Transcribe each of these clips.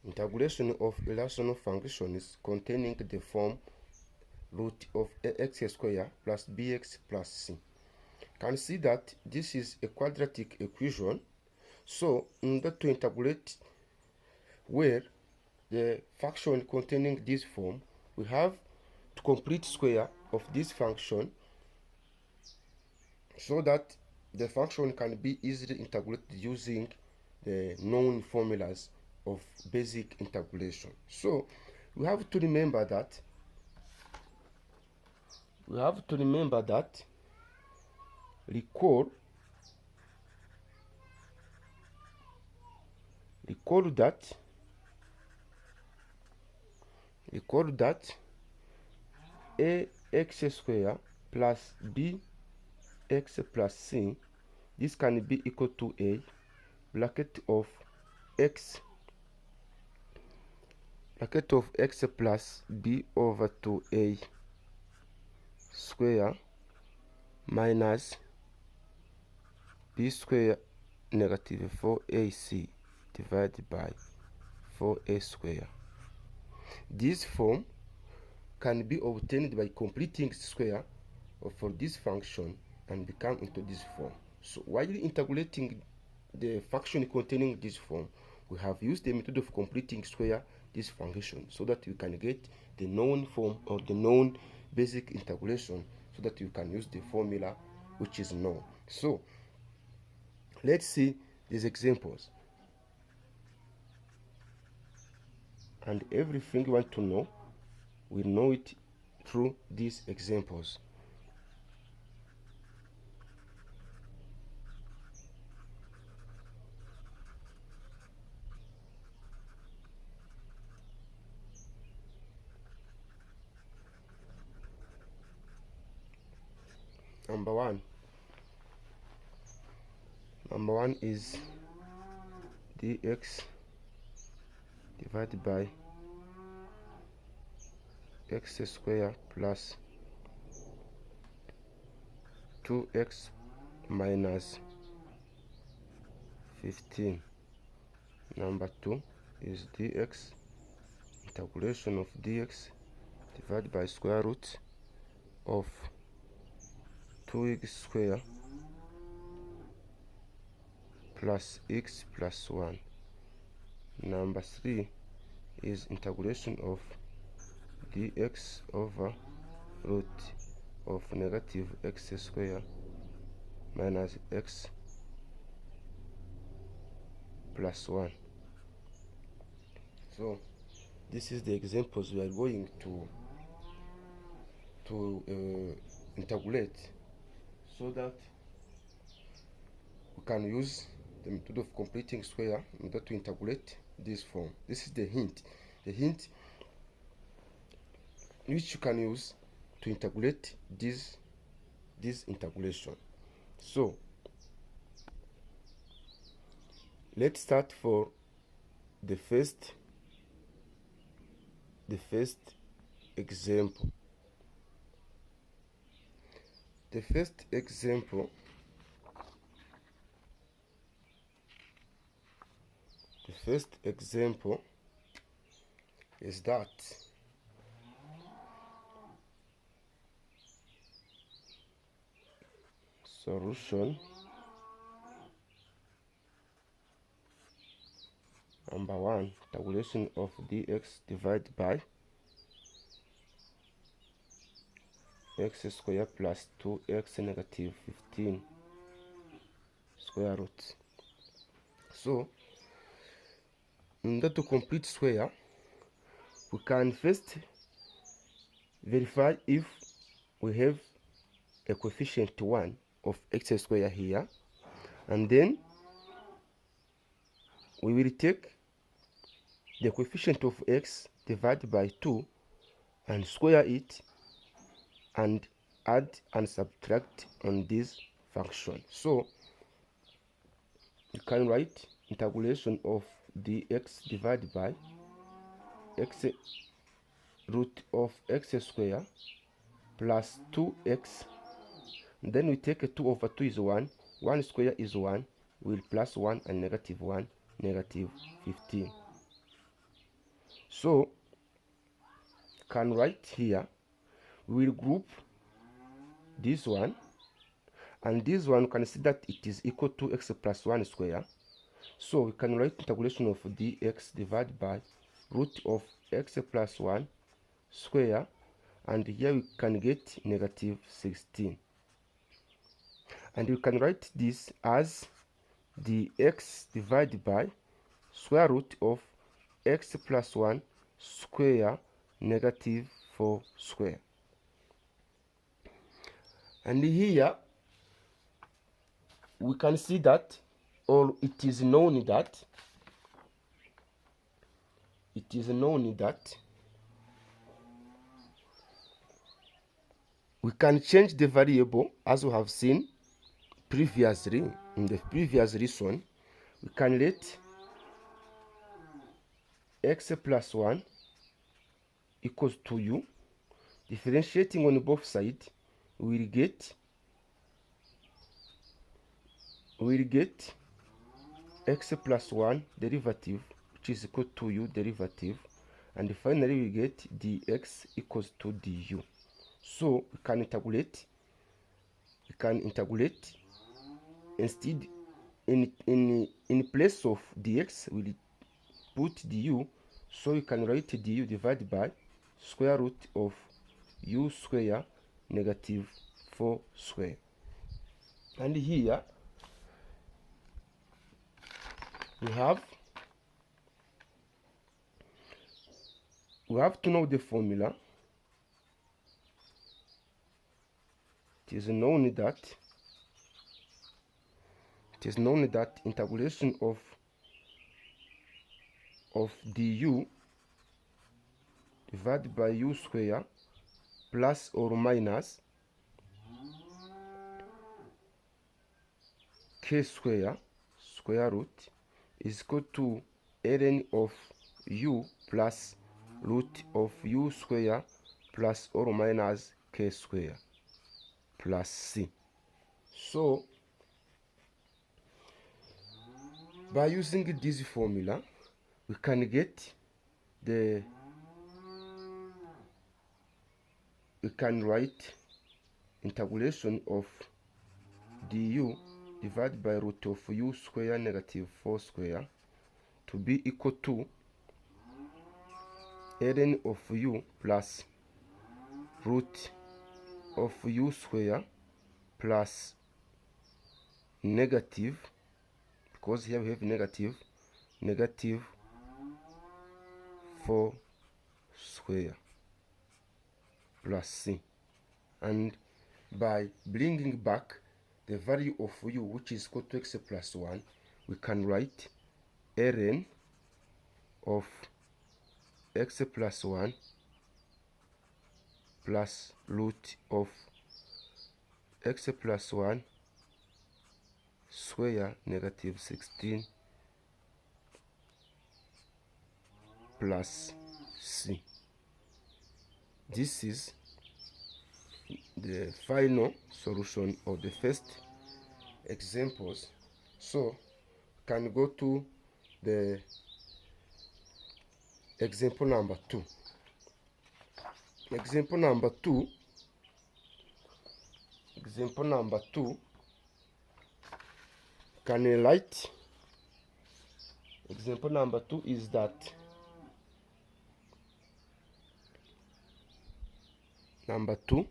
Integration of irrational functions containing the form root of ax squared plus bx plus c. Can see that this is a quadratic equation. So in order to integrate where the function containing this form, we have to complete square of this function so that the function can be easily integrated using the known formulas of basic integration. So we have to remember that recall that ax squared plus bx plus c, this can be equal to a bracket of x plus b over 2a square minus b square negative 4ac divided by 4a square. This form can be obtained by completing square for this function and become into this form. So while integrating the function containing this form, we have used the method of completing square this function so that we can get the known form or the known basic integration so that you can use the formula which is known. So let's see these examples, and everything you want to know, we know it through these examples. Number one is dx divided by x squared plus 2x minus 15. Number 2 is dx integration of dx divided by square root of 2x squared plus x plus 1. Number 3 is integration of dx over root of negative x squared minus x plus 1. So this is the examples we are going to integrate so that we can use the method of completing square in order to integrate this form. This is the hint which you can use to integrate this integration. So let's start for the first example. The first example is that solution number 1, integration of dx divided by x squared plus 2x negative 15 square root. So in order to complete square, we can first verify if we have a coefficient 1 of x squared here, and then we will take the coefficient of x divided by 2 and square it and add and subtract on this function. So you can write integration of dx divided by x root of x squared plus 2x, then we take a 2 over 2 is 1 square is 1, will plus 1 and negative 1 negative 15. So can write here, we will group this one, and this one you can see that it is equal to x plus 1 square. So we can write integration of dx divided by root of x plus 1 square, and here we can get negative 16. And we can write this as dx divided by square root of x plus 1 square negative 4 square. And here we can see that, or it is known that we can change the variable, as we have seen previously in the previous lesson. We can let x plus 1 equals to u. Differentiating on both sides, we'll get x plus 1 derivative, which is equal to u derivative, and finally we get dx equals to du. So we can integrate. Instead, in place of dx, we'll put du. So you can write du divided by square root of u square negative 4 square. And here we have to know the formula. It is known that integration of du divided by u square plus or minus k square square root is equal to ln of u plus root of u square plus or minus k square plus c. So by using this formula, we can write integration of du divided by root of u square negative 4 square to be equal to ln of u plus root of u square plus negative, because here we have negative 4 square plus c. And by bringing back the value of u, which is equal to x plus 1, we can write ln of x plus 1 plus root of x plus 1 square negative 16 plus c. This is the final solution of the first examples. So can go to the example number 2. Example number 2 can write. Example number 2 is that number 2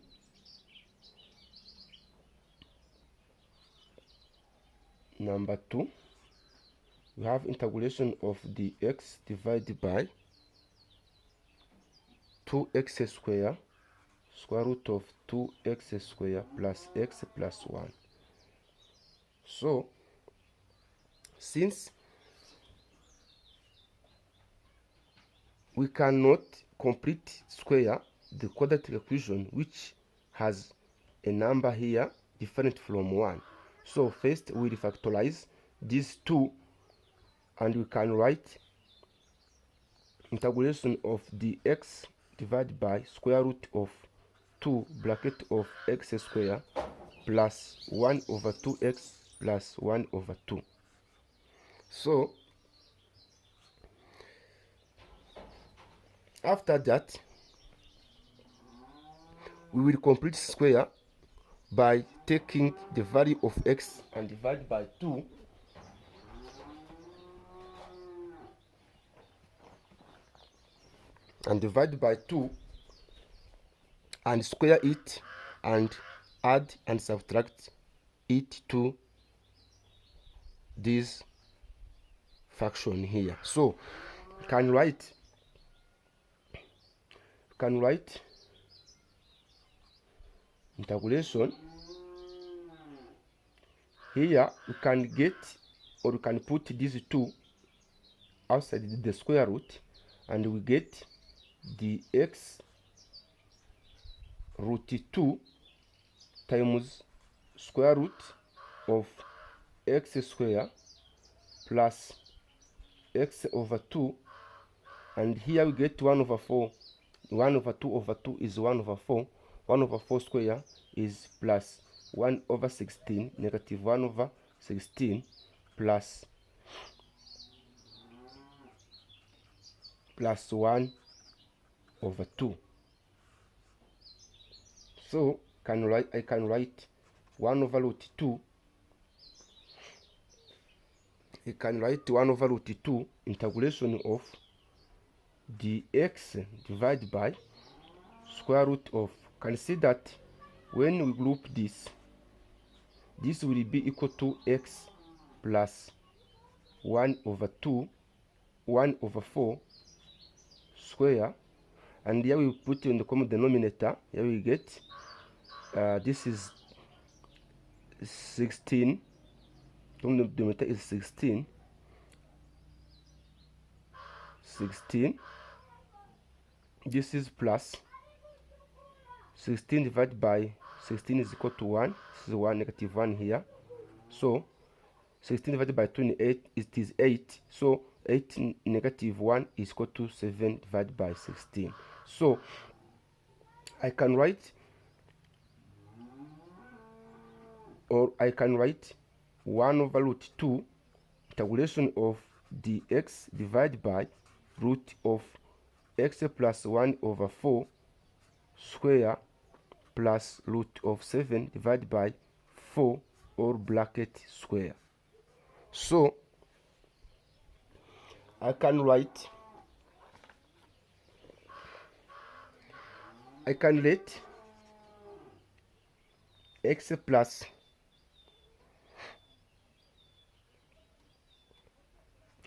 we have integration of dx divided by 2x square square root of 2x square plus x plus 1. So since we cannot complete square the quadratic equation which has a number here different from 1, so first we refactorize these two, and we can write integration of dx divided by square root of 2 bracket of x square plus 1 over 2x plus 1 over 2. So After that, we will complete square by taking the value of x and divide by 2, and square it and add and subtract it to this fraction here. So you can write integration here. You can get, or you can put these two outside the square root, and we get the x root 2 times square root of x square plus x over 2, and here we get 1 over 4. 1 over 2 over 2 is 1 over 4. 1 over 4 square is plus 1 over 16, negative 1 over 16 plus 1 over 2. So I can write 1 over root 2. I can write 1 over root 2 integration of the x divided by square root of. Can see that when we group this will be equal to x plus 1 over 4 square, and here we put in the common denominator. Here we get this is 16. Common denominator is 16. This is plus 16 divided by 16 is equal to 1. This is 1, negative 1 here. So 16 divided by 28, it is 8. So 8 negative 1 is equal to 7 divided by 16. So I can write 1 over root 2 integration of the x divided by root of x plus 1 over 4 square plus root of 7 divided by 4 or bracket square. So I can let x plus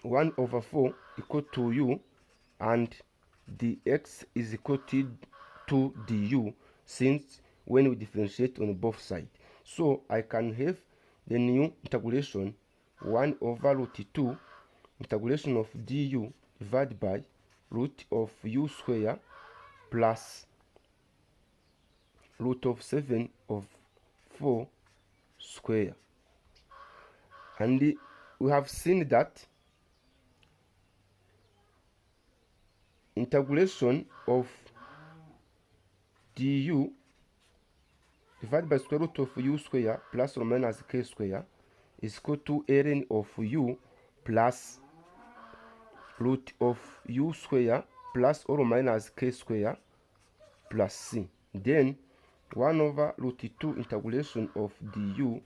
1 over 4 equal to u, and the x is equal to du, since when we differentiate on both sides. So I can have the new integration 1 over root 2 integration of du divided by root of u square plus root of 7 of 4 square. And we have seen that integration of du divided by square root of u square plus or minus k square is equal to ln of u plus root of u square plus or minus k square plus c. Then 1 over root 2 integration of du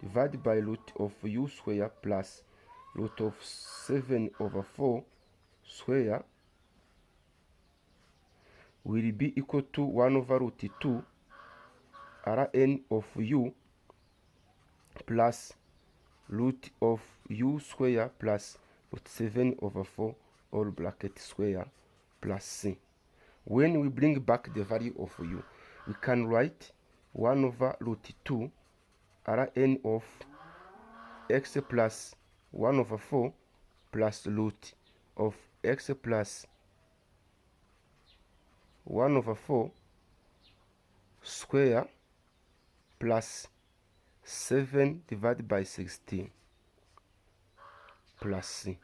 divided by root of u square plus root of 7 over 4 square will be equal to 1 over root 2 Rn of u plus root of u square plus root 7 over 4 all bracket square plus c. When we bring back the value of u, we can write 1 over root 2 Rn of x plus 1 over 4 plus root of x plus 1 over 4 square plus 7 divided by 16 plus c.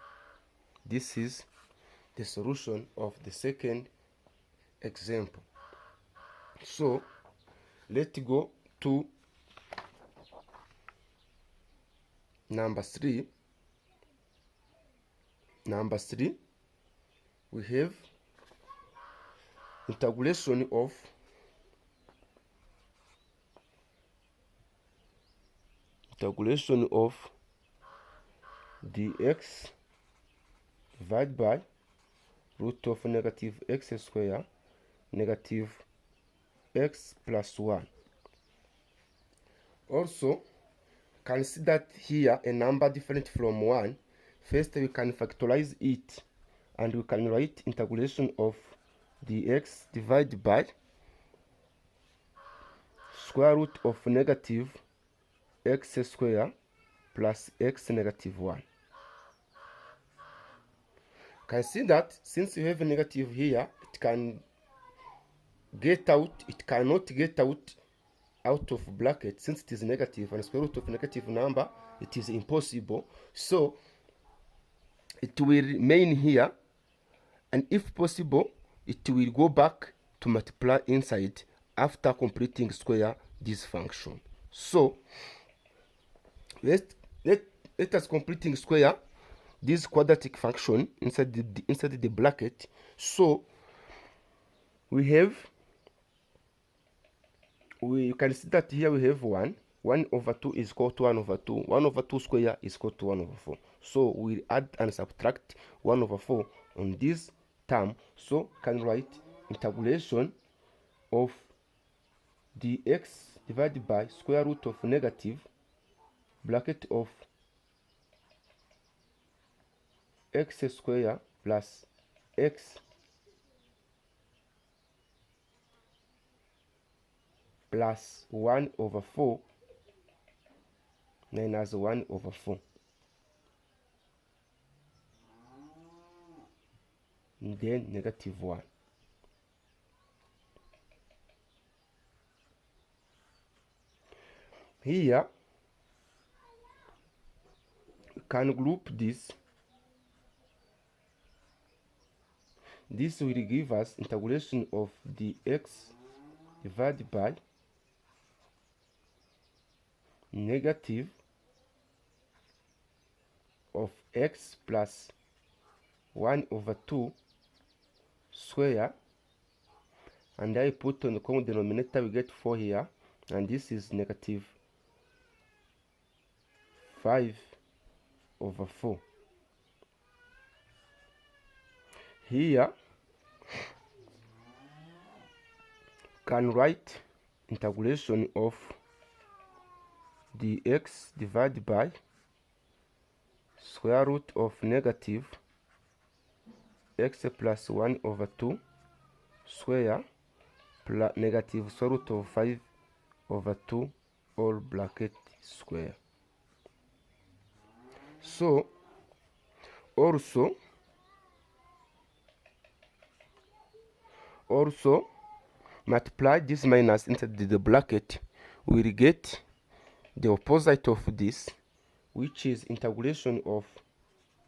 This is the solution of the second example. So let's go to number 3. Number 3, we have integration of dx divided by root of negative x square negative x plus 1. Also, consider here a number different from 1. First, we can factorize it, and we can write integration of dx divided by square root of negative x square plus x negative 1. Can see that since you have a negative here, it can get out, it cannot get out of bracket. Since it is negative and square root of negative number, it is impossible. So it will remain here, and if possible, it will go back to multiply inside after completing square this function. So let us completing square this quadratic function inside the bracket. So we can see that here we have 1 over 2 is equal to 1 over 2. 1 over 2 square is equal to 1 over 4. So we add and subtract 1 over 4 on this term. So can write integration of dx divided by square root of negative bracket of x square plus x plus 1 over 4 minus 1 over 4. And then negative 1. Here, we can group this. This will give us integration of dx divided by negative of x plus 1 over 2 square, and I put on the common denominator, we get 4 here, and this is negative 5 over 4. Here can write integration of dx divided by square root of negative x plus 1 over 2 square plus negative square root of 5 over 2 all bracket square. So also multiply this minus inside the bracket, we will get the opposite of this, which is integration of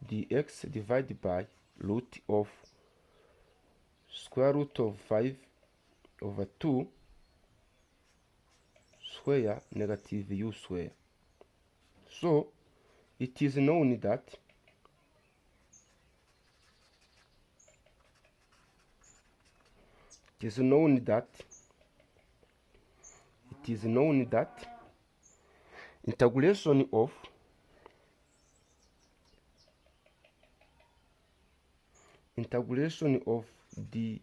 dx divided by root of square root of 5 over 2 square negative u square. So it is known that integration of du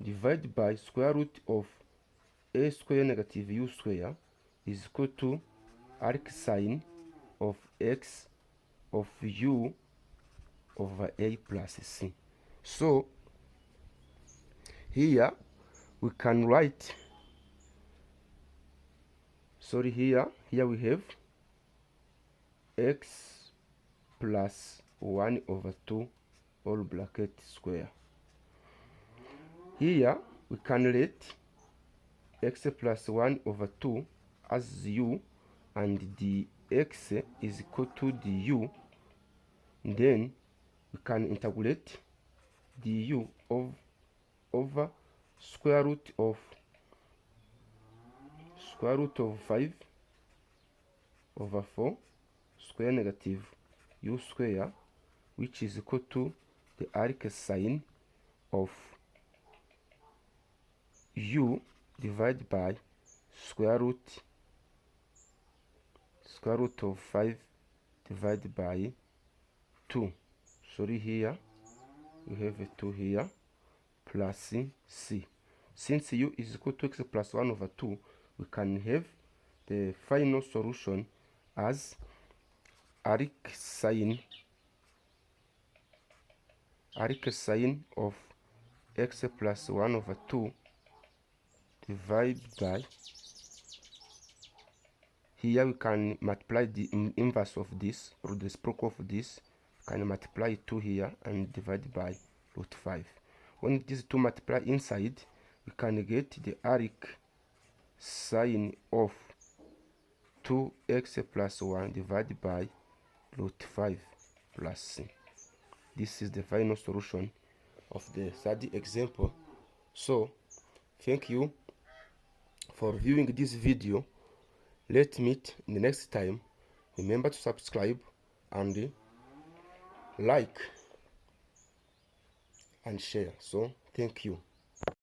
divided by square root of a square negative u square is equal to arc sine of x of u over a plus c. So here we can write, here we have x plus 1 over 2 all bracket square. Here we can write x plus 1 over 2 as u, and the x is equal to du. Then we can integrate du over square root of 5 over 4 square negative u square, which is equal to the arc sine of u divided by square root of 5 divided by 2. Sorry, here you have a 2 here, plus c. Since u is equal to x plus 1 over 2, we can have the final solution as arc sine of x plus 1 over 2 divided by, here we can multiply the inverse of this, or the reciprocal of this. We can multiply 2 here and divide by root 5. When these two multiply inside, we can get the arc sine of 2x plus 1 divided by root 5 plus c. This is the final solution of the third example. So thank you for viewing this video. Let's meet in the next time. Remember to subscribe and like and share. So thank you.